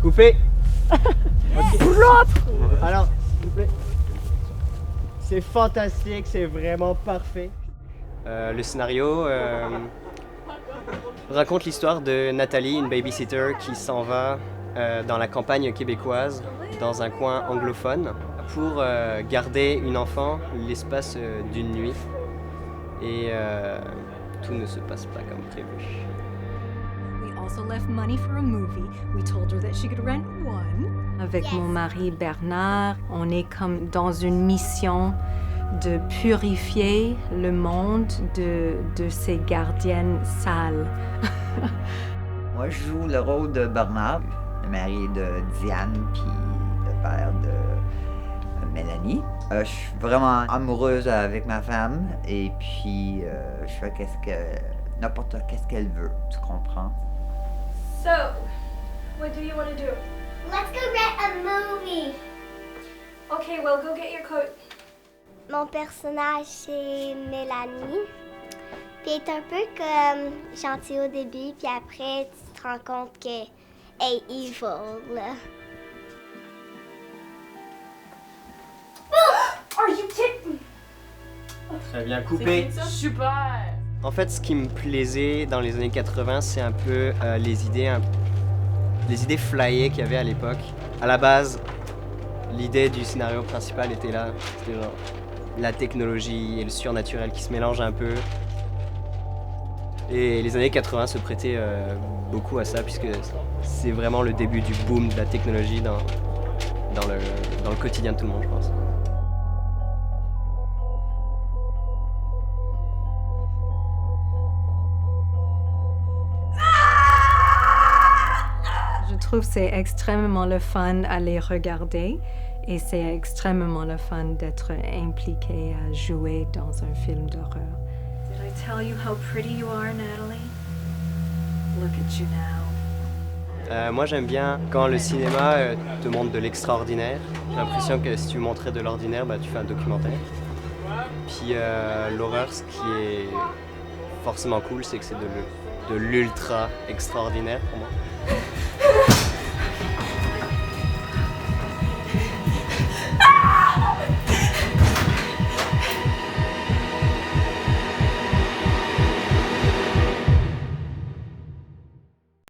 Coupé. Alors, s'il vous plaît. C'est fantastique, c'est vraiment parfait. Le scénario raconte l'histoire de Nathalie, une babysitter qui s'en va dans la campagne québécoise, dans un coin anglophone, pour garder une enfant l'espace d'une nuit. Et tout ne se passe pas comme prévu. Also left money for a movie. We told her that she could rent one. Avec mon mari Bernard, on est comme dans une mission de purifier le monde de ces gardiennes sales. Moi, je joue le rôle de Bernard, le mari de Diane, puis le père de Mélanie. Je suis vraiment amoureuse avec ma femme, et puis je fais n'importe qu'est-ce qu'elle veut, tu comprends? So, what do you want to do? Let's go rent a movie. Okay, well, go get your coat. Mon personnage, c'est Mélanie. Puis elle est un peu comme gentille au début, puis après, tu te rends compte qu'elle est evil, là. Are you kidding? Très bien coupé. Super! En fait, ce qui me plaisait dans les années 80, c'est un peu les idées flyées qu'il y avait à l'époque. À la base, l'idée du scénario principal était là. C'était genre la technologie et le surnaturel qui se mélangent un peu. Et les années 80 se prêtaient beaucoup à ça, puisque c'est vraiment le début du boom de la technologie dans le quotidien de tout le monde, je pense. Je trouve que c'est extrêmement le fun à les regarder et c'est extrêmement le fun d'être impliqué à jouer dans un film d'horreur. Did I tell you how pretty you are, Natalie? Look at you now. Moi j'aime bien quand le cinéma te montre de l'extraordinaire. J'ai l'impression que si tu montrais de l'ordinaire, tu fais un documentaire. Puis l'horreur, ce qui est forcément cool, c'est que c'est de l'ultra extraordinaire pour moi.